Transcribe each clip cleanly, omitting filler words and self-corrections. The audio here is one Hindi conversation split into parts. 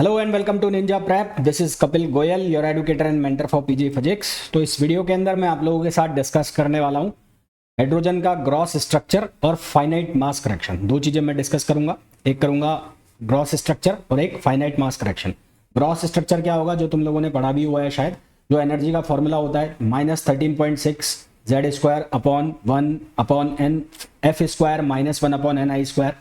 Hello and welcome to Ninja Prep. This is Kapil Goyal, your educator and mentor for PG physics. तो इस वीडियो के अंदर मैं आप लोगों के साथ डिस्कस करने वाला हूं हाइड्रोजन का ग्रॉस स्ट्रक्चर और फाइनाइट मास करेक्शन। दो चीजें मैं डिस्कस करूंगा, एक करूंगा ग्रॉस स्ट्रक्चर और एक फाइनाइट मास करेक्शन। ग्रॉस स्ट्रक्चर क्या होगा, जो तुम लोगों ने पढ़ा भी हुआ है शायद, जो एनर्जी का फॉर्मूला होता है -13.6 Z square upon 1 upon N F square -1 upon N I square.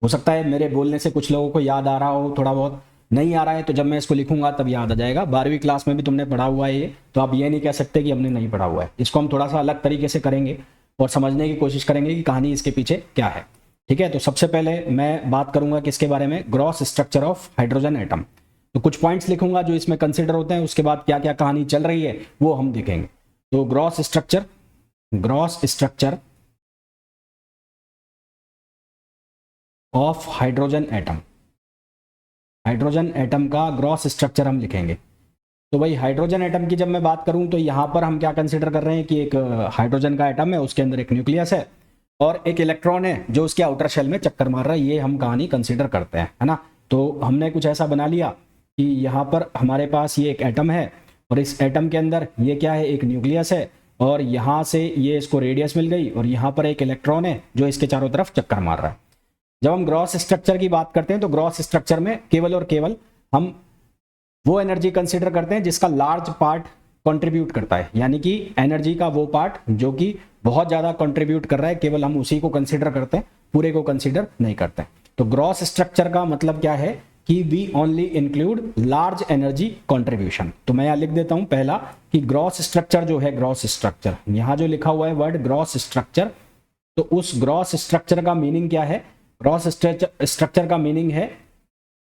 हो सकता है मेरे बोलने से कुछ लोगों को याद आ रहा हो, थोड़ा बहुत नहीं आ रहा है तो जब मैं इसको लिखूंगा तब याद आ जाएगा। 12वीं क्लास में भी तुमने पढ़ा हुआ है ये, तो आप ये नहीं कह सकते कि हमने नहीं पढ़ा हुआ है। इसको हम थोड़ा सा अलग तरीके से करेंगे और समझने की कोशिश करेंगे कि कहानी इसके पीछे क्या है। ठीक है, तो सबसे पहले मैं बात करूंगा किसके बारे में, gross structure of hydrogen atom. तो कुछ पॉइंट्स लिखूंगा जो इसमें कंसिडर होते हैं, उसके बाद क्या क्या कहानी चल रही है वो हम देखेंगे। तो gross structure of hydrogen atom, hydrogen atom का ग्रॉस स्ट्रक्चर हम लिखेंगे। तो भाई हाइड्रोजन एटम की जब मैं बात करूं तो यहां पर हम क्या कंसीडर कर रहे हैं कि एक हाइड्रोजन का एटम है, उसके अंदर एक न्यूक्लियस है और एक इलेक्ट्रॉन है जो उसके आउटर शेल में चक्कर मार रहा है। ये हम कहानी कंसीडर करते हैं, है ना। तो हमने कुछ ऐसा बना लिया कि यहाँ पर हमारे पास ये एक एटम है और इस एटम के अंदर ये क्या है, एक न्यूक्लियस है और यहाँ से ये इसको रेडियस मिल गई और यहाँ पर एक इलेक्ट्रॉन है जो इसके चारों तरफ चक्कर मार रहा है। जब हम ग्रॉस स्ट्रक्चर की बात करते हैं तो ग्रॉस स्ट्रक्चर में केवल और केवल हम वो एनर्जी कंसीडर करते हैं जिसका लार्ज पार्ट कंट्रीब्यूट करता है, यानी कि एनर्जी का वो पार्ट जो कि बहुत ज्यादा कंट्रीब्यूट कर रहा है, केवल हम उसी को कंसीडर करते हैं, पूरे को कंसीडर नहीं करते। तो ग्रॉस स्ट्रक्चर का मतलब क्या है कि we only include large energy contribution. तो मैं यहां लिख देता हूं पहला कि ग्रॉस स्ट्रक्चर जो है, ग्रॉस स्ट्रक्चर यहां जो लिखा हुआ है वर्ड ग्रॉस स्ट्रक्चर, तो उस ग्रॉस स्ट्रक्चर का मीनिंग क्या है। ग्रॉस स्ट्रक्चर का मीनिंग है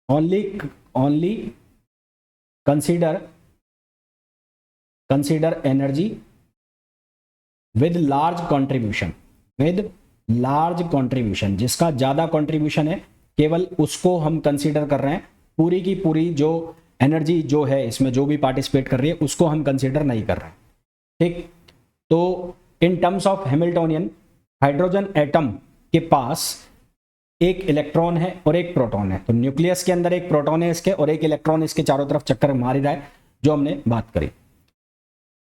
only consider energy with large contribution, जिसका ज्यादा कंट्रीब्यूशन है केवल उसको हम कंसीडर कर रहे हैं। पूरी की पूरी जो एनर्जी जो है इसमें जो भी पार्टिसिपेट कर रही है उसको हम कंसीडर नहीं कर रहे हैं। ठीक, तो in terms of Hamiltonian, hydrogen atom के पास एक इलेक्ट्रॉन है और एक प्रोटॉन है। तो न्यूक्लियस के अंदर एक प्रोटॉन है इसके और एक इलेक्ट्रॉन इसके चारों तरफ चक्कर मार रहा है, जो हमने बात करी।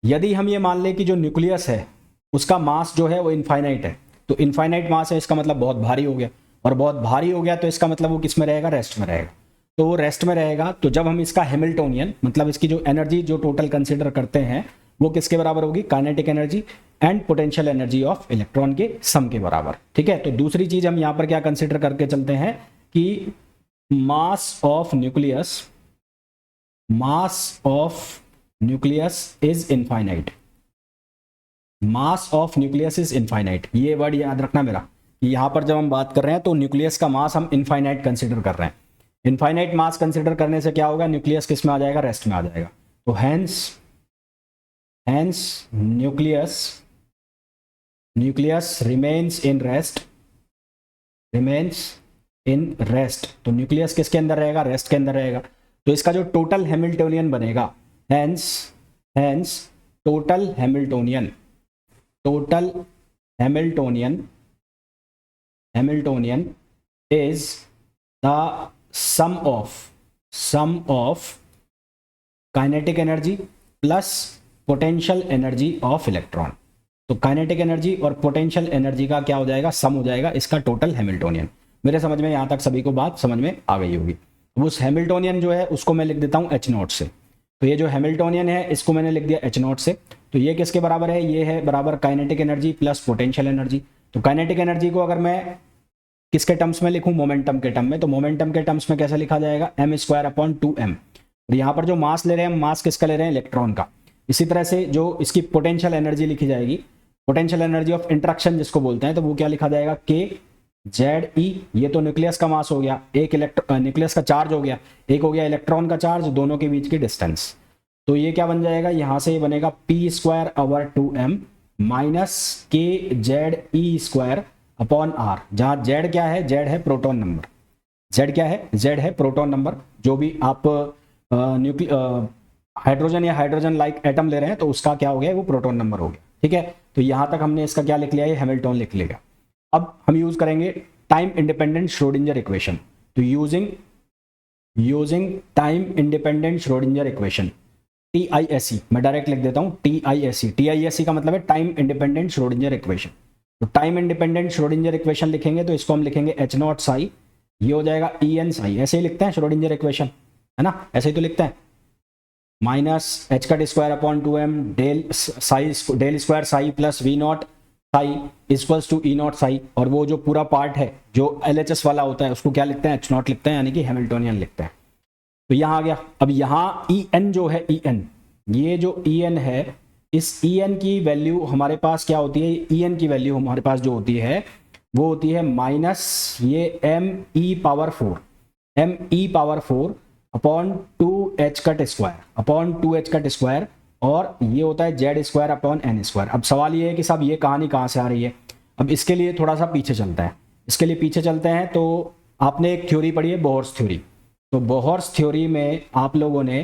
यदि हम ये मान लें कि जो न्यूक्लियस है उसका मास जो है वो इनफाइनाइट है, तो इनफाइनाइट मास है, इसका मतलब बहुत भारी हो गया, और बहुत भारी हो गया तो इसका मतलब वो किस में रहेगा, रेस्ट में रहेगा। तो वो रेस्ट में रहेगा, तो जब हम इसका हैमिल्टोनियन मतलब इसकी जो एनर्जी जो टोटल कंसिडर करते हैं वो किसके बराबर होगी, kinetic energy and potential energy of electron के सम के बराबर। ठीक है, तो दूसरी चीज हम यहां पर क्या कंसिडर करके चलते हैं कि मास of nucleus is infinite. Mass of nucleus is infinite, ये वर्ड याद रखना मेरा कि यहां पर जब हम बात कर रहे हैं तो न्यूक्लियस का मास हम इनफाइनाइट कंसिडर कर रहे हैं। इनफाइनाइट मास कंसिडर करने से क्या होगा, न्यूक्लियस किस में आ जाएगा, रेस्ट में आ जाएगा। तो hence nucleus remains in rest. तो न्यूक्लियस किसके अंदर रहेगा, रेस्ट के अंदर रहेगा। तो इसका जो टोटल हैमिल्टोनियन बनेगा, hence total Hamiltonian is the sum of kinetic energy plus potential energy of electron. तो काइनेटिक एनर्जी और पोटेंशियल एनर्जी का क्या हो जाएगा, सम हो जाएगा इसका टोटल हैमिल्टोनियन। मेरे समझ में यहां तक सभी को बात समझ में आ गई होगी। उस हैमिल्टोनियन जो है उसको मैं लिख देता हूं H0 से। तो ये जो हैमिल्टोनियन है इसको मैंने लिख दिया H0 से। तो ये किसके बराबर है, ये है बराबर kinetic energy plus potential energy. तो काइनेटिक एनर्जी को अगर मैं किसके टर्म्स में लिखूं, मोमेंटम के टर्म में, तो मोमेंटम के टर्म्स में कैसे लिखा जाएगा, m²/2m। और यहाँ पर जो मास ले रहे हैं हम, मास किसका ले रहे हैं, इलेक्ट्रॉन का। इसी तरह से जो इसकी पोटेंशियल एनर्जी लिखी जाएगी, पोटेंशियल एनर्जी ऑफ इंटरेक्शन जिसको बोलते हैं, तो वो क्या लिखा जाएगा, KZe। ये तो न्यूक्लियस का मास हो गया, एक न्यूक्लियस का चार्ज हो गया, एक हो गया इलेक्ट्रॉन का चार्ज, दोनों के बीच की डिस्टेंस। तो ये क्या बन जाएगा, यहां से ये बनेगा p²/2m - KZe² अपॉन r, जहां z क्या है, z है प्रोटॉन नंबर। z क्या है, z है प्रोटॉन नंबर। जो भी आप हाइड्रोजन या हाइड्रोजन लाइक एटम ले रहे हैं तो उसका क्या हो गया, वो प्रोटॉन नंबर हो गया। ठीक है, तो यहां तक हमने इसका क्या लिख लिया, ये हैमिल्टन लिख लिया। अब हम यूज करेंगे टाइम इंडिपेंडेंट श्रोडिंजर इक्वेशन। तो using using time independent Schrodinger equation, TISE, मैं डायरेक्ट लिख देता हूँ TISE। TISE का मतलब है टाइम इंडिपेंडेंट श्रोडिंगर इक्वेशन। तो टाइम इंडिपेंडेंट श्रोडिंगर इक्वेशन लिखेंगे तो इसको हम लिखेंगे H0 साई, ये हो जाएगा En साई, ऐसे ही लिखते हैं श्रोडिंगर इक्वेशन, है ना, ऐसे ही तो लिखते हैं, minus H cut square upon 2m del psi, del square psi plus V naught psi equals to E naught psi, और वो जो पूरा पार्ट है जो LHS वाला होता है उसको क्या लिखते हैं, H0 लिखते हैं, यानी कि हैमिल्टोनियन लिखते हैं। तो यहाँ आ गया। अब यहाँ En जो है, En, ये जो En है, इस En की वैल्यू हमारे पास क्या होती है, En की वैल्यू हमारे पास जो होती है वो होती है माइनस ये me power 4, me power 4 upon 2h cut square, upon 2h cut square, और ये होता है Z square upon N square. अब सवाल ये है कि साहब ये कहानी कहाँ से आ रही है। अब इसके लिए थोड़ा सा पीछे चलते हैं, इसके लिए पीछे चलते हैं। तो आपने एक थ्योरी पढ़ी है, बोहर्स थ्योरी। तो बोहर्स थ्योरी में आप लोगों ने,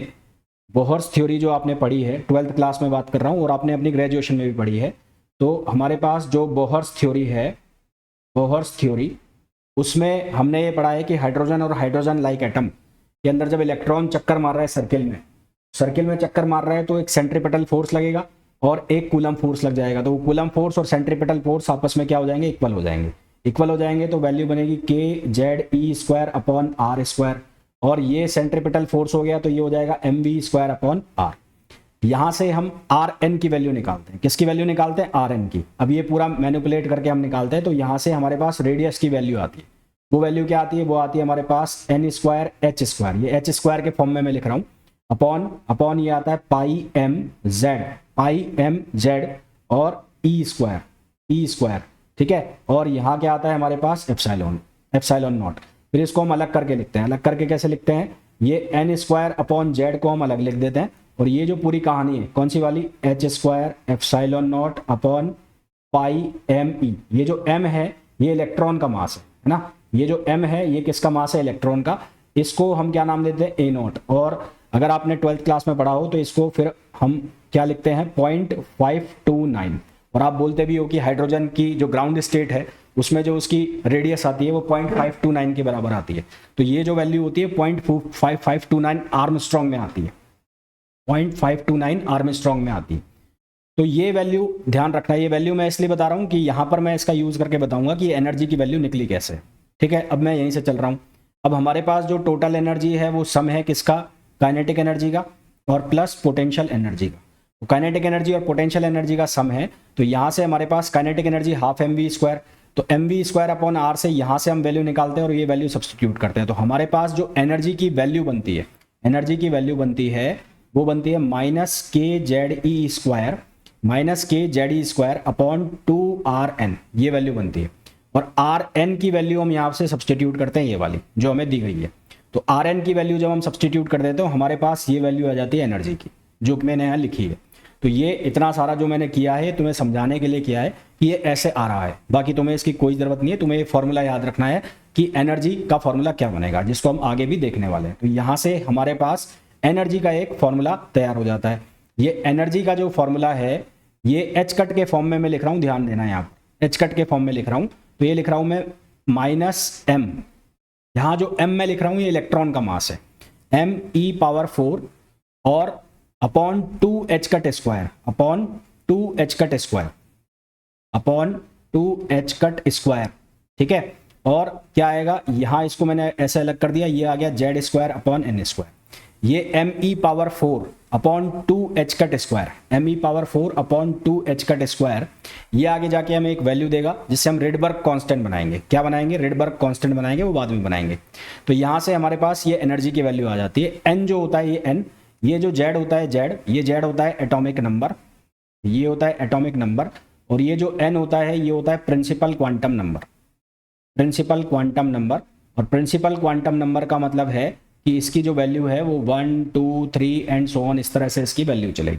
बोहर्स थ्योरी जो आपने पढ़ी है 12th क्लास में बात कर रहा हूँ, और आपने अपनी ग्रेजुएशन में भी पढ़ी है। तो हमारे पास जो बोहर्स थ्योरी है, बोहर्स थ्योरी, उसमें हमने ये पढ़ा है कि हाइड्रोजन और हाइड्रोजन लाइक एटम के अंदर जब इलेक्ट्रॉन चक्कर मार रहा है सर्किल में चक्कर मार रहा है, तो एक सेंट्रीपिटल फोर्स लगेगा और एक कूलम फोर्स लग जाएगा। तो वो कूलम फोर्स और सेंट्रीपिटल फोर्स आपस में क्या हो जाएंगे, इक्वल हो जाएंगे। इक्वल हो जाएंगे तो वैल्यू बनेगी kZe square upon R square, और ये सेंट्रीपिटल फोर्स हो गया तो ये हो जाएगा mv स्क्वायर अपॉन R। यहाँ से हम Rn की वैल्यू निकालते हैं। किसकी वैल्यू निकालते हैं, Rn की। अब ये पूरा मैनिपुलेट करके हम निकालते हैं। तो यहाँ से हमारे पास रेडियस की वैल्यू आती है, वो वैल्यू क्या आती है, वो आती है हमारे पास n स्क्वायर h स्क्वायर, ये h स्क्वायर के फॉर्म में मैं लिख रहा हूँ, अपॉन ये आता है पाई एम जेड और ई स्क्वायर, ठीक है। और यहाँ क्या आता है हमारे पास, एप्सिलॉन नॉट। फिर इसको हम अलग करके लिखते हैं। अलग करके कैसे लिखते हैं, ये n स्क्वायर अपॉन जेड को हम अलग लिख देते हैं, और ये जो पूरी कहानी है कौन सी वाली, h square epsilon naught upon pi M E. ये जो m है ये इलेक्ट्रॉन का मास है ना, ये जो m है ये किसका मास है, इलेक्ट्रॉन का। इसको हम क्या नाम देते हैं, ए नॉट। और अगर आपने 12th क्लास में पढ़ा हो तो इसको फिर हम क्या लिखते हैं, 0.529। और आप बोलते भी हो कि हाइड्रोजन की जो ग्राउंड स्टेट है उसमें जो उसकी रेडियस आती है वो 0.529 के बराबर आती है। तो ये जो वैल्यू होती है 0.529 आर्मस्ट्रॉन्ग में आती है, 0.529 आर्मस्ट्रॉन्ग में आती है। तो ये वैल्यू ध्यान रखना। ये वैल्यू मैं इसलिए बता रहा हूँ कि यहाँ पर मैं इसका यूज करके बताऊंगा कि एनर्जी की वैल्यू निकली कैसे, ठीक है। अब मैं यहीं से चल रहा हूँ। अब हमारे पास जो टोटल एनर्जी है वो सम है किसका, काइनेटिक एनर्जी का और प्लस पोटेंशियल एनर्जी का। तो काइनेटिक एनर्जी और पोटेंशियल एनर्जी का सम है। तो यहाँ से हमारे पास kinetic energy half mv square, तो mv स्क्वायर अपॉन r से यहाँ से हम वैल्यू निकालते हैं और ये वैल्यू सब्सटीट्यूट करते हैं। तो हमारे पास जो एनर्जी की वैल्यू बनती है, एनर्जी की वैल्यू बनती है वो बनती है माइनस के Z E square upon 2rn, ये वैल्यू बनती है। और rn की वैल्यू हम यहाँ से सब्सटीट्यूट करते हैं, ये वाली जो हमें दी गई है। तो Rn की वैल्यू जब हम सब्सटीट्यूट कर देते हैं तो हमारे पास ये वैल्यू आ जाती है एनर्जी की, जो मैंने यहाँ लिखी है। तो ये इतना सारा जो मैंने किया है तुम्हें समझाने के लिए किया है कि ये ऐसे आ रहा है, बाकी तुम्हें इसकी कोई ज़रूरत नहीं है। तुम्हें ये फॉर्मूला याद रखना है कि एनर्जी का फॉर्मूला क्या बनेगा, जिसको हम आगे भी देखने वाले हैं। तो यहाँ से हमारे पास एनर्जी का एक फॉर्मूला तैयार हो जाता है। ये एनर्जी का जो फॉर्मूला है ये एच कट के फॉर्म में मैं लिख रहा हूँ, ध्यान देना, यहाँ पर एच कट के फॉर्म में लिख रहा हूँ। तो ये लिख रहा हूँ मैं माइनस एम, यहाँ जो m मैं लिख रहा हूँ ये इलेक्ट्रॉन का मास है, me पावर 4 और upon 2h cut square, upon 2h cut square, upon 2h cut square, ठीक है। और क्या आएगा, यहाँ इसको मैंने ऐसे अलग कर दिया, ये आ गया Z square upon N square. ये me power 4 upon 2h cut square, me power 4 upon 2h cut square, ये आगे जाके हमें एक वैल्यू देगा जिससे हम रेडबर्ग कांस्टेंट बनाएंगे। क्या बनाएंगे, रेडबर्ग कांस्टेंट बनाएंगे, वो बाद में बनाएंगे। तो यहाँ से हमारे पास ये एनर्जी की वैल्यू आ जाती है। n जो होता है ये n, ये जो z होता है z, ये z होता है एटॉमिक नंबर, ये होता है एटॉमिक नंबर, और ये जो n होता है ये होता है principal quantum number, principal quantum number. और प्रिंसिपल क्वांटम नंबर का मतलब है कि इसकी जो वैल्यू है वो 1 2 3 एंड सो ऑन, इस तरह से इसकी वैल्यू चलेगी।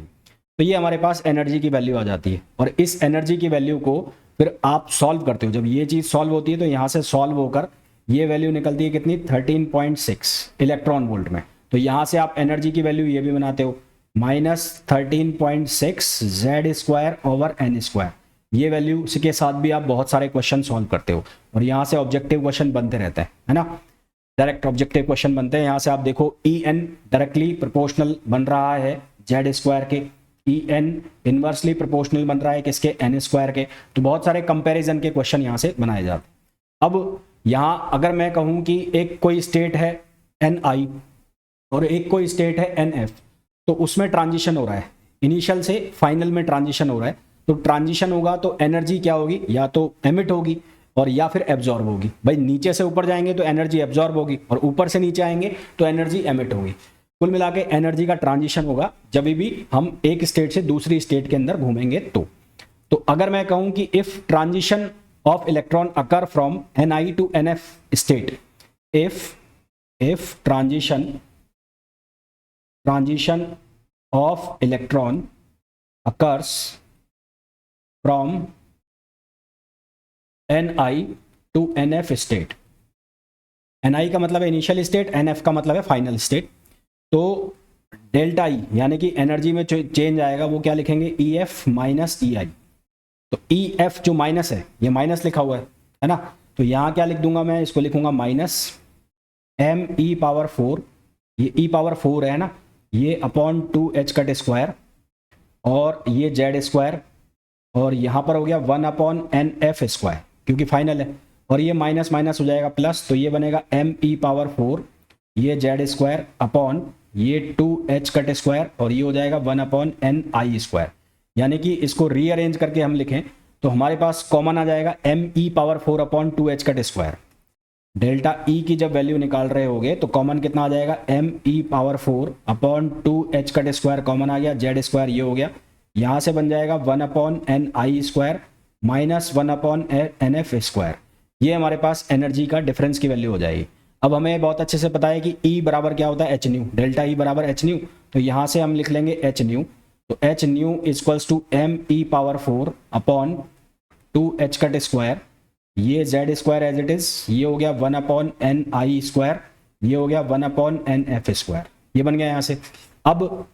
तो ये हमारे पास एनर्जी की वैल्यू आ जाती है। और इस एनर्जी की वैल्यू को फिर आप सॉल्व करते हो। जब ये चीज़ सॉल्व होती है तो यहाँ से सॉल्व होकर ये वैल्यू निकलती है कितनी, 13.6 इलेक्ट्रॉन वोल्ट में। तो यहाँ से आप एनर्जी की वैल्यू ये भी बनाते हो, minus 13.6 Z square over N square. ये वैल्यू के साथ भी आप बहुत सारे क्वेश्चन सॉल्व करते हो और यहाँ से ऑब्जेक्टिव क्वेश्चन बनते रहते हैं, है ना। डायरेक्ट ऑब्जेक्टिव क्वेश्चन बनते हैं। यहाँ से आप देखो ई एन डायरेक्टली प्रोपोर्शनल बन रहा है जेड स्क्वायर के, ई एन इनवर्सली प्रोपोर्शनल बन रहा है किसके, एन स्क्वायर के। तो बहुत सारे कंपैरिजन के क्वेश्चन यहाँ से बनाए जाते हैं। अब यहाँ अगर मैं कहूँ कि एक कोई स्टेट है एन आई और एक कोई स्टेट है एन एफ, तो उसमें ट्रांजिशन हो रहा है, इनिशियल से फाइनल में ट्रांजिशन हो रहा है। तो ट्रांजिशन होगा तो एनर्जी क्या होगी, या तो एमिट होगी और या फिर एब्जॉर्ब होगी। भाई नीचे से ऊपर जाएंगे तो एनर्जी एब्जॉर्ब होगी और ऊपर से नीचे आएंगे तो एनर्जी एमिट होगी। कुल मिला के एनर्जी का ट्रांजिशन होगा जब भी हम एक स्टेट से दूसरी स्टेट के अंदर घूमेंगे। तो अगर मैं कहूं कि if transition of electron occur from N to N F state, if transition of electron occurs from Ni to NF state, Ni का मतलब है इनिशियल स्टेट, NF का मतलब है फाइनल स्टेट। तो डेल्टा ई यानी कि एनर्जी में चेंज आएगा वो क्या लिखेंगे, EF माइनस EI। तो EF जो माइनस है, ये माइनस लिखा हुआ है ना, तो यहाँ क्या लिख दूंगा मैं, इसको लिखूंगा माइनस ME पावर 4, ये E पावर 4 है ना, ये अपॉन 2H कट स्क्वायर और ये जेड स्क्वायर, और यहाँ पर हो गया 1 अपॉन NF स्क्वायर क्योंकि फाइनल है, और ये माइनस माइनस हो जाएगा प्लस, तो ये बनेगा ME पावर 4, ये जेड स्क्वायर अपॉन ये 2H कट स्क्वायर और ये हो जाएगा 1 अपॉन NI स्क्वायर। यानी कि इसको रीअरेंज करके हम लिखें तो हमारे पास कॉमन आ जाएगा ME power 4 upon 2H cut square. Delta E की जब वैल्यू निकाल रहे होगे तो कॉमन कितना आ जाएगा, ME power 4 upon 2H cut square common आ गया, जेड स्क्वायर ये हो गया, यहाँ से बन जाएगा 1 upon NI square minus 1 upon NF square. ये हमारे पास एनर्जी का डिफरेंस की वैल्यू हो जाएगी। अब हमें बहुत अच्छे से पता है कि E बराबर क्या होता है, एच न्यू, डेल्टा E बराबर एच न्यू, तो यहाँ से हम लिख लेंगे एच न्यू। तो H nu equals to ME power 4 upon 2H cut square, ये Z square as it is, ये हो गया 1 अपॉन NI स्क्वायर, ये हो गया 1 अपॉन NF स्क्वायर, ये बन गया यहाँ से। अब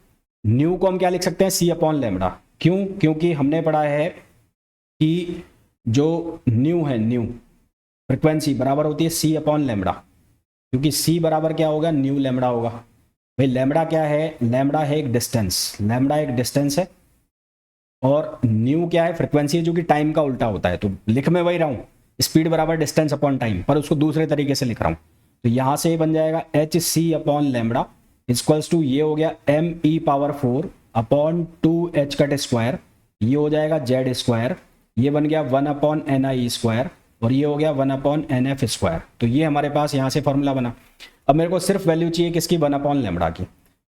न्यू को हम क्या लिख सकते हैं, C अपॉन लेमडा। क्यों, क्योंकि हमने पढ़ा है कि जो न्यू है, न्यू फ्रिक्वेंसी बराबर होती है C अपॉन लेमडा, क्योंकि C बराबर क्या होगा, न्यू लेमडा होगा। भाई लेमडा क्या है, लेमडा है एक डिस्टेंस, लेमडा एक डिस्टेंस है, और न्यू क्या है, फ्रिक्वेंसी है, जो कि टाइम का उल्टा होता है। तो लिख मैं वही रहा हूँ, स्पीड बराबर डिस्टेंस अपॉन टाइम, पर उसको दूसरे तरीके से लिख रहा हूँ। तो यहाँ से बन जाएगा HC upon lambda equals to, ये हो गया ME power 4 upon 2H cut square, ये हो जाएगा जेड स्क्वायर, ये बन गया 1 अपॉन NI स्क्वायर, और ये हो गया 1 अपॉन NF स्क्वायर। तो ये हमारे पास यहाँ से फॉर्मूला बना। अब मेरे को सिर्फ वैल्यू चाहिए किसकी, 1 अपॉन लेमडा की।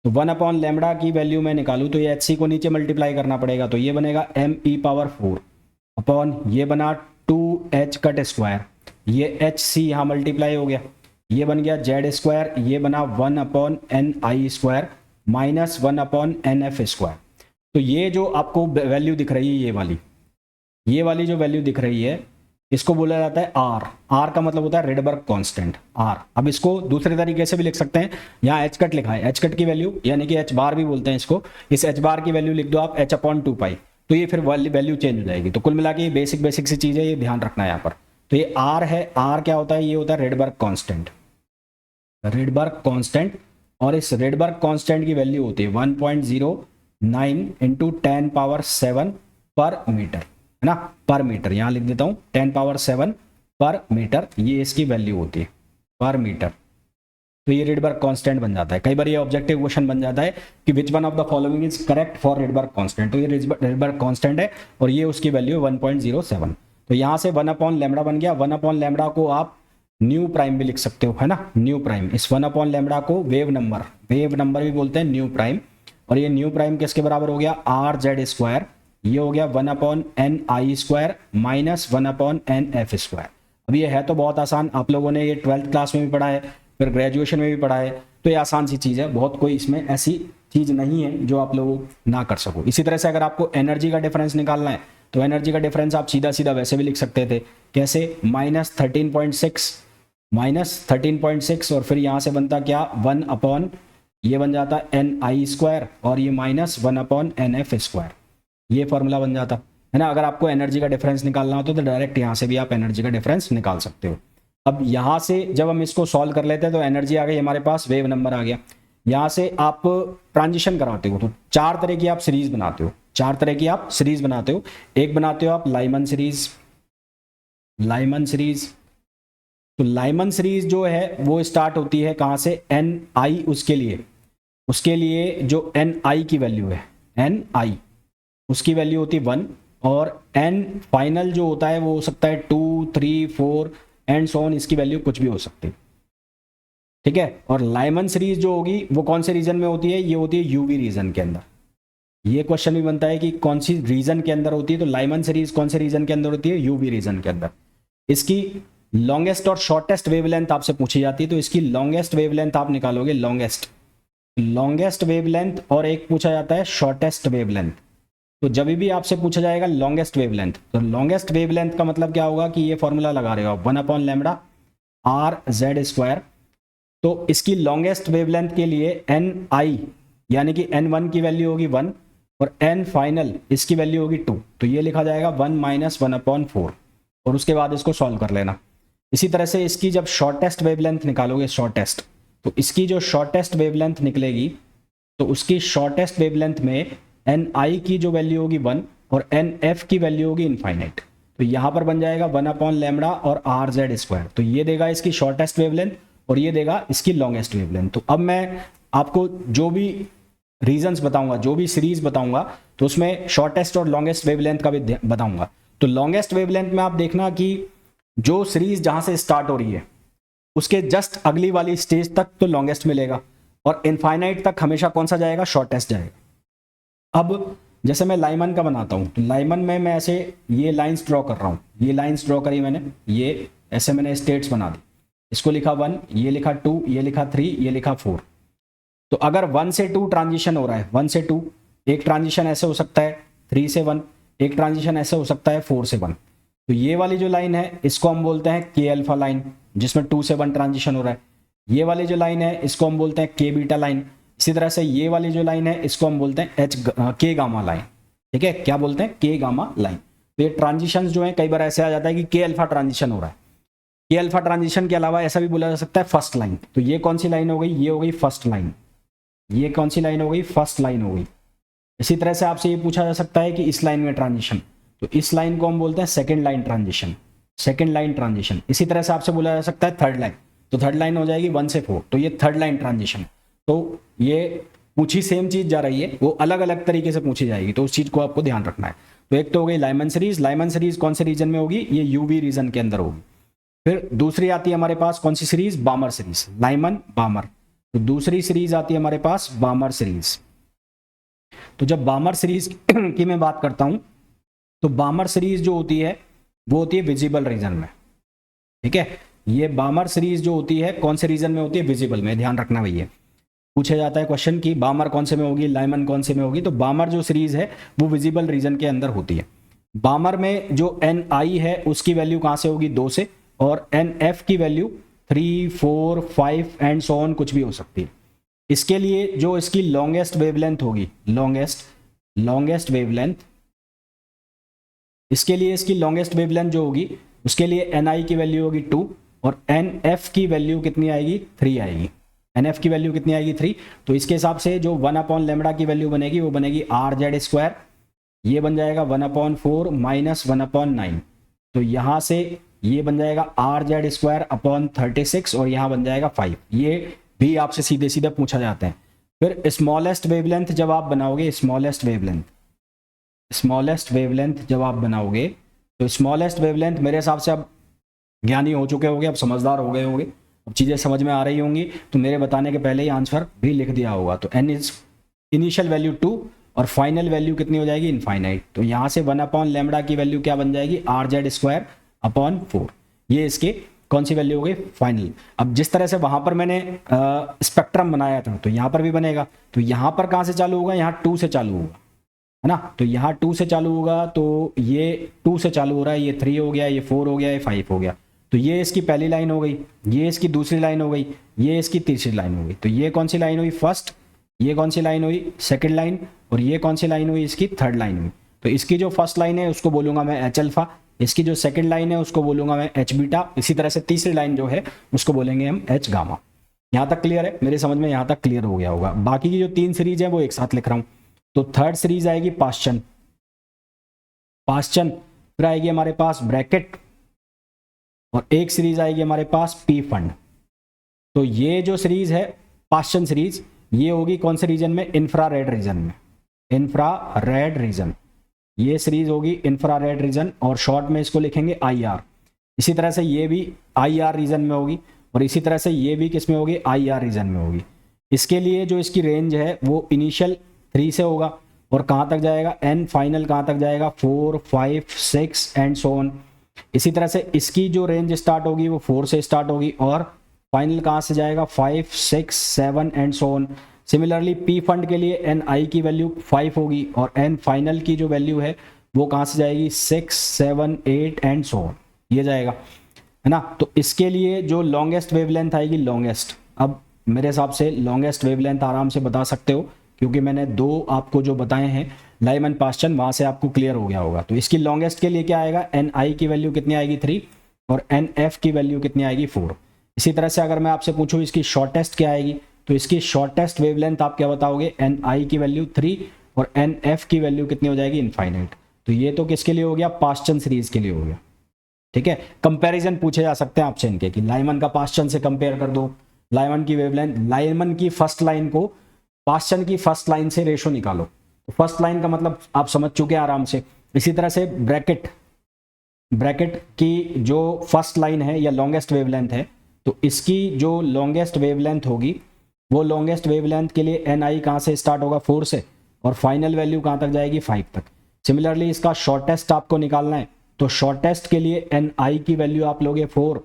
तो 1 अपॉन लेमडा की वैल्यू मैं निकालूँ तो ये HC को नीचे मल्टीप्लाई करना पड़ेगा, तो ये बनेगा ME पावर 4 अपॉन ये बना 2H कट स्क्वायर, ये HC यहाँ मल्टीप्लाई हो गया, ये बन गया जेड स्क्वायर, ये बना 1 upon NI square minus 1 upon NF square. तो ये जो आपको वैल्यू दिख रही है, ये वाली जो वैल्यू दिख रही है, इसको बोला जाता है R। R का मतलब होता है रेडबर्ग कांस्टेंट, R। अब इसको दूसरे तरीके से भी लिख सकते हैं, यहाँ H कट लिखा है, H कट की वैल्यू यानी कि H बार भी बोलते हैं इसको, इस H बार की वैल्यू लिख दो आप H अपॉन 2 पाई, तो ये फिर वैल्यू चेंज हो जाएगी। तो कुल मिला के ये बेसिक सी चीज़ है, ये ध्यान रखना है यहाँ पर। तो ये R है, R क्या होता है, ये होता है रेडबर्ग कांस्टेंट, रेडबर्ग कांस्टेंट, और इस रेडबर्ग कांस्टेंट की वैल्यू होती है 1.09 इंटू 10 पावर 7 पर मीटर, है ना, पर मीटर, यहाँ लिख देता हूँ 10 पावर 7 पर मीटर, ये इसकी वैल्यू होती है पर मीटर। तो ये रेडबर्ग कांस्टेंट बन जाता है। कई बार ये ऑब्जेक्टिव क्वेश्चन बन जाता है कि which one of the following is correct for Rydberg constant, तो ये रेडबर्ग कांस्टेंट है और ये उसकी वैल्यू 1.07। तो यहाँ से 1 अपॉन लेमडा बन गया। 1 अपॉन लेमडा को आप न्यू प्राइम भी लिख सकते हो, है ना, न्यू प्राइम। इस 1 अपॉन लेमडा को वेव नंबर भी बोलते हैं, न्यू प्राइम, और ये न्यू प्राइम किसके बराबर हो गया, RZ स्क्वायर, ये हो गया 1 upon NI square minus 1 upon NF square. अब ये है तो बहुत आसान, आप लोगों ने ये 12th क्लास में भी पढ़ा है, फिर ग्रेजुएशन में भी पढ़ा है, तो ये आसान सी चीज़ है, बहुत कोई इसमें ऐसी चीज़ नहीं है जो आप लोग ना कर सको। इसी तरह से अगर आपको एनर्जी का डिफरेंस निकालना है तो एनर्जी का डिफरेंस आप सीधा सीधा वैसे भी लिख सकते थे, कैसे, -13.6 और फिर यहाँ से बनता क्या, 1 अपॉन ये बन जाता NI स्क्वायर और ये माइनस 1 अपॉन NF स्क्वायर, ये फॉर्मूला बन जाता है ना। अगर आपको एनर्जी का डिफरेंस निकालना हो तो डायरेक्ट यहाँ से भी आप एनर्जी का डिफरेंस निकाल सकते हो। अब यहाँ से जब हम इसको सॉल्व कर लेते हैं तो एनर्जी आ गई हमारे पास, वेव नंबर आ गया। यहाँ से आप ट्रांजिशन कराते हो तो 4 तरह की आप सीरीज बनाते हो, 4 तरह की आप सीरीज बनाते हो। एक बनाते हो आप लाइमन सीरीज, लाइमन सीरीज। तो लाइमन सीरीज जो है वो स्टार्ट होती है कहाँ से, एन आई, उसके लिए जो एन आई की वैल्यू है, एन आई उसकी वैल्यू होती है 1, और एन फाइनल जो होता है वो हो सकता है 2, 3, 4 एंड सो ऑन, इसकी वैल्यू कुछ भी हो सकती है, ठीक है। और लाइमन सीरीज जो होगी वो कौन से रीजन में होती है, ये होती है यूवी रीजन के अंदर। ये क्वेश्चन भी बनता है कि कौन सी रीजन के अंदर होती है, तो लाइमन सीरीज कौन से रीजन के अंदर होती है, यूवी रीजन के अंदर। इसकी लॉन्गेस्ट और शॉर्टेस्ट वेवलेंथ आपसे पूछी जाती है, तो इसकी लॉन्गेस्ट वेवलेंथ आप निकालोगे, लॉन्गेस्ट वेवलेंथ, और एक पूछा जाता है शॉर्टेस्ट वेवलेंथ। तो जब भी आपसे पूछा जाएगा लॉन्गेस्ट वेवलेंथ, तो लॉन्गेस्ट वेवलेंथ का मतलब क्या होगा कि ये फॉर्मूला लगा रहे हो आप, 1/λ r/z²। तो इसकी लॉन्गेस्ट वेवलेंथ के लिए एन आई यानी कि n1 की वैल्यू होगी 1 और n फाइनल इसकी वैल्यू होगी 2, तो ये लिखा जाएगा 1 - 1/4, और उसके बाद इसको सॉल्व कर लेना। इसी तरह से इसकी जब शॉर्टेस्ट वेवलेंथ निकालोगे, शॉर्टेस्ट, तो इसकी जो शॉर्टेस्ट वेवलेंथ निकलेगी तो उसकी शॉर्टेस्ट वेवलेंथ में एन आई की जो वैल्यू होगी 1 और एन एफ की वैल्यू होगी इनफाइनाइट। तो यहाँ पर बन जाएगा 1/λ और r/z², तो ये देगा इसकी शॉर्टेस्ट वेवलेंथ और ये देगा इसकी लॉन्गेस्ट वेवलेंथ। तो अब मैं आपको जो भी रीजंस बताऊंगा, जो भी सीरीज बताऊंगा, तो उसमें शॉर्टेस्ट और लॉन्गेस्ट वेवलेंथ का भी बताऊंगा। तो लॉन्गेस्ट वेवलेंथ में आप देखना कि जो सीरीज जहां से स्टार्ट हो रही है उसके जस्ट अगली वाली स्टेज तक तो लॉन्गेस्ट मिलेगा, और इनफाइनाइट तक हमेशा कौन सा जाएगा, शॉर्टेस्ट जाएगा। अब जैसे मैं लाइमन का बनाता हूं, तो लाइमन में मैं ऐसे ये लाइंस ड्रॉ कर रहा हूं, ये लाइंस ड्रॉ करी मैंने, ये ऐसे मैंने स्टेट्स बना दी, इसको लिखा 1, ये लिखा 2, ये लिखा 3, ये लिखा 4। तो अगर 1 से 2 ट्रांजिशन हो रहा है, 1 से 2, एक ट्रांजिशन ऐसे हो सकता है 3 से 1, एक ट्रांजिशन ऐसे हो सकता है 4 से 1। तो ये वाली जो लाइन है इसको हम बोलते हैं के अल्फा लाइन, जिसमें 2 से 1 ट्रांजिशन हो रहा है। ये वाली जो लाइन है इसको हम बोलते हैं के बीटा लाइन। इसी तरह से ये वाली जो लाइन है इसको हम बोलते हैं के गामा लाइन, ठीक है, क्या बोलते हैं, के गामा लाइन। तो ये ट्रांजिशन जो है कई बार ऐसे आ जाता है कि के अल्फा ट्रांजिशन हो रहा है। के अल्फा ट्रांजिशन के अलावा ऐसा भी बोला जा सकता है फर्स्ट लाइन। तो ये कौन सी लाइन हो गई, ये हो गई फर्स्ट लाइन। ये कौन सी लाइन हो गई, फर्स्ट लाइन हो गई। इसी तरह से आपसे ये पूछा जा सकता है कि इस लाइन में ट्रांजिशन, तो इस लाइन को हम बोलते हैं second line transition, second line transition. इसी तरह से आपसे बोला जा सकता है थर्ड लाइन, तो थर्ड लाइन हो जाएगी 1 से 4, तो ये थर्ड लाइन ट्रांजिशन। तो ये पूछी सेम चीज जा रही है, वो अलग अलग तरीके से पूछी जाएगी, तो उस चीज को आपको ध्यान रखना है। तो एक तो हो गई लाइमन सीरीज, लाइमन सीरीज कौन से रीजन में होगी, ये यूवी रीजन के अंदर होगी। फिर दूसरी आती है हमारे पास कौन सी सीरीज, बामर सीरीज, लाइमन बामर। तो दूसरी सीरीज आती है हमारे पास बामर सीरीज। तो जब बामर सीरीज की मैं बात करता हूं, तो बामर सीरीज जो होती है वो होती है विजिबल रीजन में, ठीक है। ये बामर सीरीज जो होती है कौन से रीजन में होती है, विजिबल में। ध्यान रखना भैया, पूछा जाता है क्वेश्चन कि बामर कौन से में होगी, लाइमन कौन से में होगी। तो बामर जो सीरीज है वो विजिबल रीजन के अंदर होती है। बामर में जो एन आई है उसकी वैल्यू कहां से होगी, 2 से, और एन एफ की वैल्यू 3, 4, 5 एंड सो ऑन कुछ भी हो सकती है। इसके लिए जो इसकी लॉन्गेस्ट वेवलेंथ होगी, लॉन्गेस्ट वेवलेंथ, इसके लिए इसकी लॉन्गेस्ट वेवलेंथ जो होगी उसके लिए एन आई की वैल्यू होगी 2 और एन एफ की वैल्यू कितनी आएगी, 3 आएगी। एन एफ की वैल्यू कितनी आएगी, 3। तो इसके हिसाब से जो 1/λ की वैल्यू बनेगी वो बनेगी r/z², ये बन जाएगा 1/4 - 1/9। तो यहां से ये बन जाएगा r/z² 36 और यहां बन जाएगा 5। ये भी आपसे सीधे सीधे पूछा जाता है। फिर स्मॉलेस्ट वेवलेंथ जब आप बनाओगे, स्मॉलेस्ट वेवलेंथ जब आप बनाओगे, तो स्मॉलेस्ट वेवलेंथ मेरे हिसाब से अब ज्ञानी हो चुके होंगे, अब समझदार हो गए होंगे, अब चीज़ें समझ में आ रही होंगी, तो मेरे बताने के पहले ही आंसर भी लिख दिया होगा। तो एन इज इनिशियल वैल्यू 2 और फाइनल वैल्यू कितनी हो जाएगी, इनफाइनाइट। तो यहाँ से 1/λ की वैल्यू क्या बन जाएगी, r/z² 4। ये इसके कौन सी वैल्यू हो गई, फाइनल। अब जिस तरह से वहां पर मैंने स्पेक्ट्रम बनाया था, तो यहाँ पर भी बनेगा। तो यहाँ पर कहाँ से चालू होगा, यहाँ 2 से चालू होगा, है ना। तो यहाँ 2 से चालू होगा, तो ये 2 से चालू हो रहा है, ये 3 हो गया, ये 4 हो गया, ये 5 हो गया। तो ये इसकी पहली लाइन हो गई, ये इसकी दूसरी लाइन हो गई, ये इसकी तीसरी लाइन हो गई। तो ये कौन सी लाइन हुई, फर्स्ट, ये कौन सी लाइन हुई, सेकंड लाइन, और ये कौन सी लाइन हुई, इसकी थर्ड लाइन हुई। तो इसकी जो फर्स्ट लाइन है उसको बोलूंगा मैं एच अल्फा, इसकी जो सेकंड लाइन है उसको बोलूंगा मैं एच बीटा, इसी तरह से तीसरी लाइन जो है उसको बोलेंगे हम एच गामा। यहाँ तक क्लियर है? मेरे समझ में यहाँ तक क्लियर हो गया होगा। बाकी की जो 3 सीरीज है वो एक साथ लिख रहा हूँ। तो थर्ड सीरीज आएगी पाश्चन, फिर आएगी हमारे पास ब्रैकेट, और एक सीरीज आएगी हमारे पास पी फंड। तो ये जो सीरीज है पाश्चन सीरीज, ये होगी कौन से रीजन में? इंफ्रारेड रीजन में, इंफ्रारेड रीजन। ये सीरीज होगी इंफ्रारेड रीजन, और शॉर्ट में इसको लिखेंगे आई आर। इसी तरह से ये भी आई आर रीजन में होगी, और इसी तरह से ये भी किस में होगी? आई आर रीजन में होगी। इसके लिए जो इसकी रेंज है वो इनिशियल 3 से होगा, और कहाँ तक जाएगा? एन फाइनल कहाँ तक जाएगा? 4, 5, 6 एंड सो ऑन। इसी तरह से इसकी जो रेंज स्टार्ट होगी वो 4 से स्टार्ट होगी, और फाइनल कहाँ से जाएगा? 5, 6, 7 and so on. Similarly P fund के लिए एन आई की वैल्यू 5 होगी, और एन फाइनल की जो वैल्यू है वो कहाँ से जाएगी? 6, 7, 8 एंड सो ऑन, ये जाएगा, है ना। तो इसके लिए जो लॉन्गेस्ट वेवलेंथ आएगी, लॉन्गेस्ट, अब मेरे हिसाब से लॉन्गेस्ट वेवलेंथ आराम से बता सकते हो, क्योंकि मैंने 2 आपको जो बताए हैं लाइमन पाश्चन, वहाँ से आपको क्लियर हो गया होगा। तो इसकी लॉन्गेस्ट के लिए क्या आएगा? एन आई की वैल्यू कितनी आएगी? 3, और एन एफ की वैल्यू कितनी आएगी? 4। इसी तरह से अगर मैं आपसे पूछूं इसकी शॉर्टेस्ट क्या आएगी, तो इसकी शॉर्टेस्ट वेवलेंथ आप क्या बताओगे? एन आई की वैल्यू 3, और एन एफ की वैल्यू कितनी हो जाएगी? इनफाइनाइट। तो ये तो किसके लिए हो गया? पाश्चन सीरीज के लिए हो गया, ठीक है। कंपैरिजन पूछे जा सकते हैं आपसे इनके, कि लाइमन का पाश्चन से कंपेयर कर दो, लाइमन की वेवलेंथ, लाइमन की फर्स्ट लाइन को पाश्चन की फर्स्ट लाइन से रेशो निकालो। तो फर्स्ट लाइन का मतलब आप समझ चुके हैं आराम से। इसी तरह से ब्रैकेट, ब्रैकेट की जो फर्स्ट लाइन है या लॉन्गेस्ट वेवलेंथ है, तो इसकी जो लॉन्गेस्ट वेवलेंथ होगी, वो लॉन्गेस्ट वेवलेंथ के लिए एन आई कहाँ से स्टार्ट होगा? 4 से, और फाइनल वैल्यू कहाँ तक जाएगी? 5 तक। सिमिलरली इसका शॉर्टेस्ट आपको निकालना है, तो शॉर्टेस्ट के लिए एन आई की वैल्यू आप लोगे 4,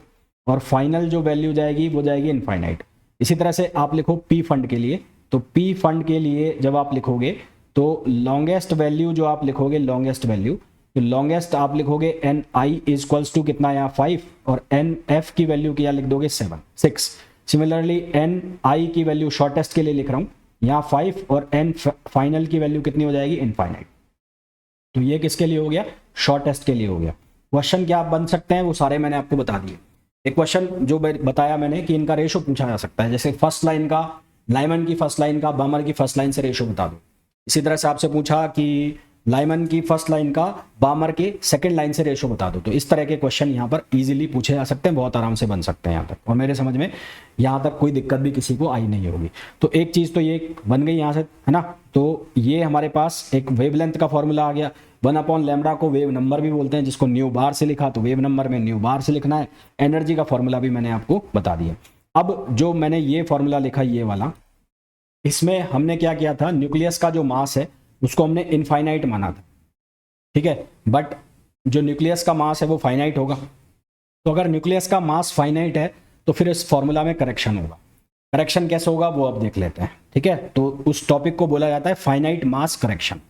और फाइनल जो वैल्यू जाएगी वो जाएगी इनफाइनाइट। इसी तरह से आप लिखो पी फंड के लिए, तो पी फंड के लिए जब आप लिखोगे तो लॉन्गेस्ट वैल्यू जो आप लिखोगे, लॉन्गेस्ट वैल्यू, तो लॉन्गेस्ट आप लिखोगे एन आई इक्वल्स टू कितना? यहाँ 5, और एन एफ की वैल्यू क्या लिख दोगे? 6। सिमिलरली एन आई की वैल्यू शॉर्टेस्ट के लिए लिख रहा हूँ यहाँ 5, और एन फाइनल की वैल्यू कितनी हो जाएगी? इनफाइनाइट। तो ये किसके लिए हो गया? शॉर्टेस्ट के लिए हो गया। क्वेश्चन क्या आप बन सकते हैं वो सारे मैंने आपको बता दिए। एक क्वेश्चन जो बताया मैंने कि इनका रेशो पूछा जा सकता है, जैसे फर्स्ट लाइन का, लाइमन की फर्स्ट लाइन का बामर की फर्स्ट लाइन से रेशो बता दो। इसी तरह से आपसे पूछा कि लाइमन की फर्स्ट लाइन का बामर के सेकंड लाइन से रेशो बता दो। तो इस तरह के क्वेश्चन यहाँ पर इजीली पूछे जा सकते हैं, बहुत आराम से बन सकते हैं यहाँ तक, और मेरे समझ में यहाँ तक कोई दिक्कत भी किसी को आई नहीं होगी। तो एक चीज़ तो ये बन गई यहाँ से, है ना। तो ये हमारे पास एक वेवलेंथ का फॉर्मूला आ गया। 1/λ को वेव नंबर भी बोलते हैं, जिसको न्यू बार से लिखा तो वेव नंबर में न्यू बार से लिखना है। एनर्जी का फॉर्मूला भी मैंने आपको बता दिया। अब जो मैंने ये फॉर्मूला लिखा, ये वाला, इसमें हमने क्या किया था? न्यूक्लियस का जो मास है उसको हमने इनफाइनाइट माना था, ठीक है। बट जो न्यूक्लियस का मास है वो फाइनाइट होगा। तो अगर न्यूक्लियस का मास फाइनाइट है तो फिर इस फॉर्मूला में करेक्शन होगा। करेक्शन कैसे होगा वो अब देख लेते हैं, ठीक है। तो उस टॉपिक को बोला जाता है फाइनाइट मास करेक्शन।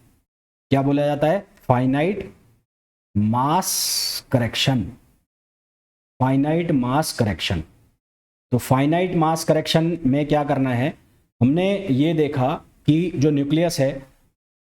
क्या बोला जाता है? फाइनाइट मास करेक्शन, फाइनाइट मास करेक्शन। तो फाइनाइट मास करेक्शन में क्या करना है? हमने ये देखा कि जो न्यूक्लियस है,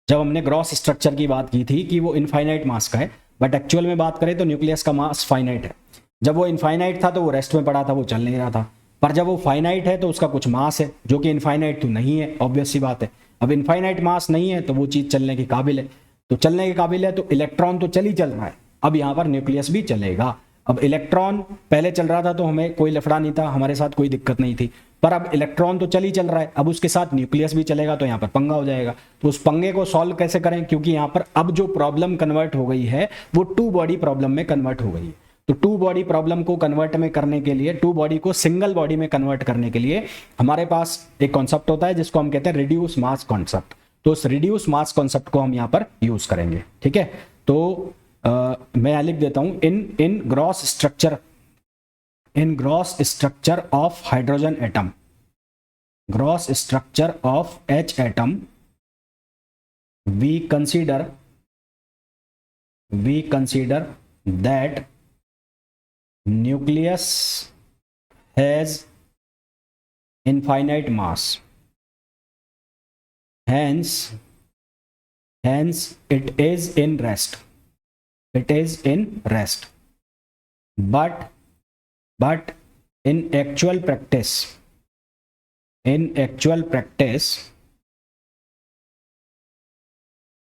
जब हमने ग्रॉस स्ट्रक्चर की बात की थी कि वो इनफाइनाइट मास का है, बट एक्चुअल में बात करें तो न्यूक्लियस का मास फाइनाइट है। जब वो इनफाइनाइट था तो वो रेस्ट में पड़ा था, वो चल नहीं रहा था। पर जब वो फाइनाइट है तो उसका कुछ मास है, जो कि इनफाइनाइट तो नहीं है, ऑब्वियस सी बात है। अब इनफाइनाइट मास नहीं है तो वो चीज़ चलने के काबिल है। तो चलने के काबिल है तो इलेक्ट्रॉन तो चल ही चल रहा है, अब यहाँ पर न्यूक्लियस भी चलेगा। अब इलेक्ट्रॉन पहले चल रहा था तो हमें कोई लफड़ा नहीं था, हमारे साथ कोई दिक्कत नहीं थी। पर अब इलेक्ट्रॉन तो चल ही चल रहा है, अब उसके साथ न्यूक्लियस भी चलेगा, तो यहाँ पर पंगा हो जाएगा। तो उस पंगे को सॉल्व कैसे करें? क्योंकि यहाँ पर अब जो प्रॉब्लम कन्वर्ट हो गई है वो 2 बॉडी प्रॉब्लम में कन्वर्ट हो गई है। तो 2 बॉडी प्रॉब्लम को कन्वर्ट में करने के लिए, 2 बॉडी को सिंगल बॉडी में कन्वर्ट करने के लिए हमारे पास एक कॉन्सेप्ट होता है जिसको हम कहते हैं रिड्यूस मास कॉन्सेप्ट। तो उस रिड्यूस मास कॉन्सेप्ट को हम यहाँ पर यूज करेंगे, ठीक है। तो मैं यहाँ लिख देता हूँ, इन gross structure of hydrogen atom, gross structure of H atom, we consider that nucleus has infinite mass, hence it is in rest, it is in rest. But in actual practice,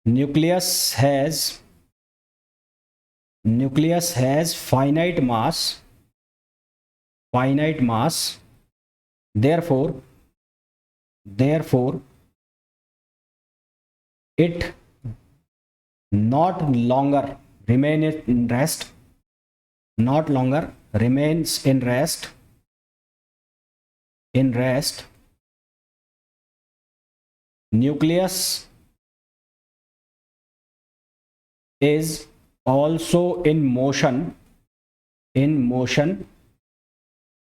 nucleus has finite mass, therefore it not longer remains in rest, nucleus is also in motion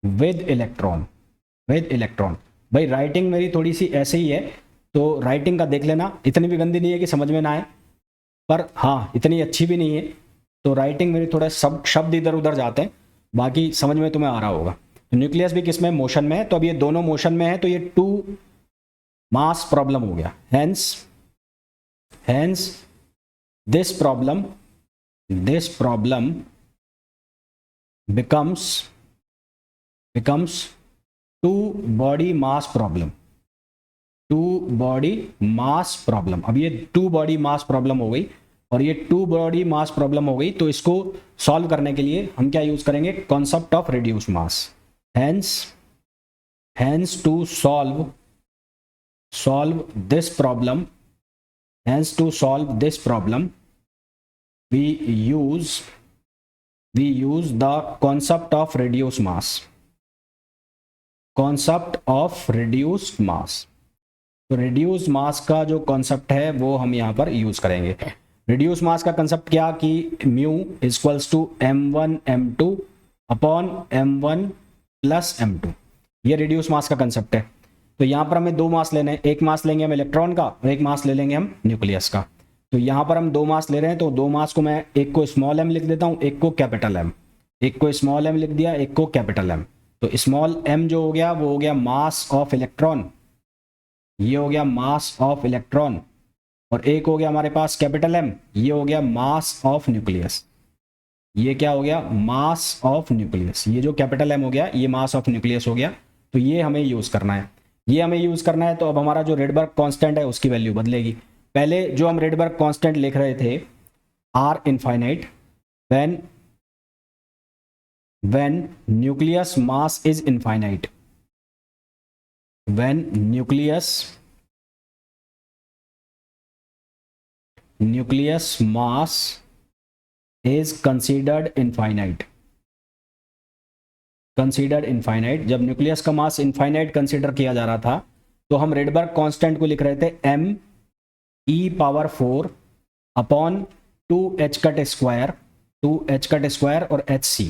with electron भाई राइटिंग मेरी थोड़ी सी ऐसे ही है, तो राइटिंग का देख लेना, इतनी भी गंदी नहीं है कि समझ में ना आए, पर हाँ इतनी अच्छी भी नहीं है, तो राइटिंग मेरी थोड़ा शब्द इधर उधर जाते हैं, बाकी समझ में तुम्हें आ रहा होगा। तो न्यूक्लियस भी किस में, मोशन में है, तो अब ये दोनों मोशन में है, तो ये 2 मास प्रॉब्लम हो गया। Hence this problem becomes 2 body mass problem। अब ये 2 body mass problem हो गई, और ये 2 body mass problem हो गई, तो इसको सॉल्व करने के लिए हम क्या यूज करेंगे, concept of reduce mass. Hence to solve this problem we use the concept of reduced mass। तो रिड्यूस मास का जो कॉन्सेप्ट है वो हम यहाँ पर यूज करेंगे। रिड्यूस मास का कॉन्सेप्ट क्या कि mu equals to m1 m2 upon m1 plus m2, ये रिड्यूस मास का कॉन्सेप्ट है। तो यहाँ पर हमें 2 मास लेने हैं, एक मास लेंगे हम इलेक्ट्रॉन का और एक मास ले लेंगे हम न्यूक्लियस का। तो यहाँ पर हम 2 मास ले रहे हैं, तो 2 मास को मैं एक को स्मॉल m लिख देता हूँ, एक को कैपिटल M, एक को स्मॉल m लिख दिया, एक को कैपिटल M। तो स्मॉल m जो हो गया वो हो गया मास ऑफ इलेक्ट्रॉन, ये हो गया मास ऑफ इलेक्ट्रॉन, और एक हो गया हमारे पास कैपिटल M, ये हो गया मास ऑफ न्यूक्लियस। ये क्या हो गया, मास ऑफ न्यूक्लियस। ये जो कैपिटल M हो गया ये मास ऑफ न्यूक्लियस हो गया। तो ये हमें यूज करना है, तो अब हमारा जो रेडबर्ग कांस्टेंट है उसकी वैल्यू बदलेगी। पहले जो हम रेडबर्ग कांस्टेंट लिख रहे थे R infinite when nucleus mass is infinite, when nucleus mass is considered infinite, जब न्यूक्लियस का मास इनफाइनाइट कंसीडर किया जा रहा था, तो हम रेडबर्ग कांस्टेंट को लिख रहे थे m⁴ upon 2h cut square और hc।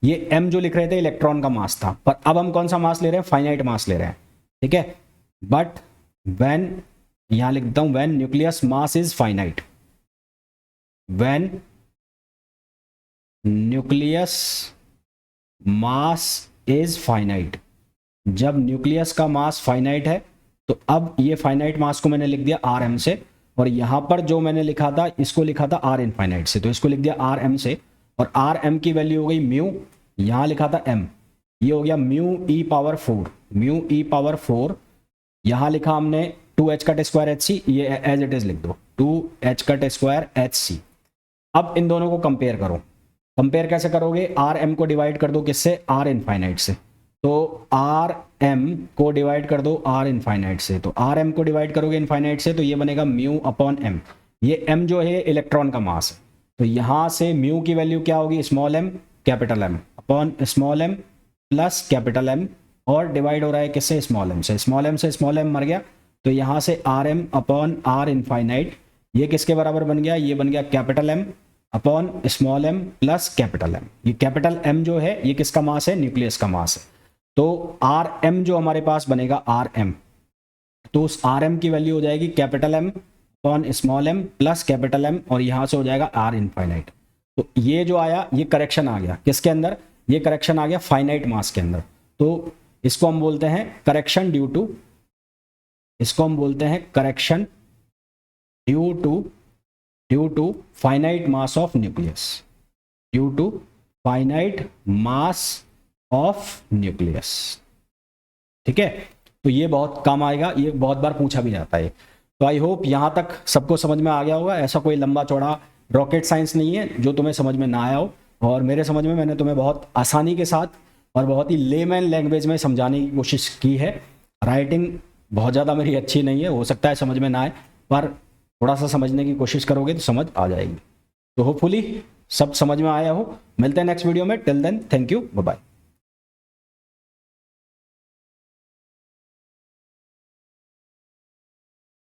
ये m जो लिख रहे थे इलेक्ट्रॉन का मास था, पर अब हम कौन सा मास ले रहे हैं, फाइनाइट मास ले रहे हैं, ठीक है। बट व्हेन, यहां लिख देता हूं, when nucleus mass is finite, when nucleus mass is finite, जब न्यूक्लियस का मास फाइनाइट है, तो अब ये फाइनाइट मास को मैंने लिख दिया rm से, और यहां पर जो मैंने लिखा था इसको लिखा था r इनफाइनाइट से, तो इसको लिख दिया rm से, और rm की वैल्यू हो गई म्यू, यहां लिखा था m, ये हो गया μe⁴, यहां लिखा हमने 2h कट स्क्वायर hc, ये एज इट इज लिख दो 2h कट स्क्वायर hc। अब इन दोनों को कंपेयर करो, कंपेयर कैसे करोगे, rm को डिवाइड कर दो किससे, r इनफाइनाइट से, तो rm को डिवाइड कर दो r इनफाइनाइट से, तो rm को डिवाइड करोगे इनफाइनाइट से, तो ये बनेगा म्यू अपॉन m। ये m जो है इलेक्ट्रॉन का मास है, तो यहां से म्यू की वैल्यू क्या होगी, small m capital M upon small m plus capital M, और डिवाइड हो रहा है किससे, स्मॉल m से, स्मॉल m मर गया, तो यहां से rm अपॉन r इनफाइनाइट, ये किसके बराबर बन गया, ये बन गया capital M upon small m plus capital M। ये कैपिटल M जो है ये किसका मास है, न्यूक्लियस का मास है। तो rm जो हमारे पास बनेगा rm, तो उस rm की वैल्यू हो जाएगी capital M upon small m plus capital M, और यहां से हो जाएगा r इनफाइनाइट। तो ये जो आया ये करेक्शन आ गया किसके अंदर, ये करेक्शन आ गया फाइनाइट मास के अंदर। तो इसको हम बोलते हैं correction due to due to finite mass of nucleus, due to finite mass of nucleus. ठीक है, तो ये बहुत काम आएगा, ये बहुत बार पूछा भी जाता है। तो आई होप यहाँ तक सबको समझ में आ गया होगा। ऐसा कोई लंबा चौड़ा रॉकेट साइंस नहीं है जो तुम्हें समझ में ना आया हो, और मेरे समझ में मैंने तुम्हें बहुत आसानी के साथ और बहुत ही लेमैन लैंग्वेज में समझाने की कोशिश की है। राइटिंग बहुत ज़्यादा मेरी अच्छी नहीं है, हो सकता है समझ में ना आए, पर थोड़ा सा समझने की कोशिश करोगे तो समझ आ जाएगी। तो होपफुली सब समझ में आया हो। मिलते हैं नेक्स्ट वीडियो में, till then thank you, bye bye.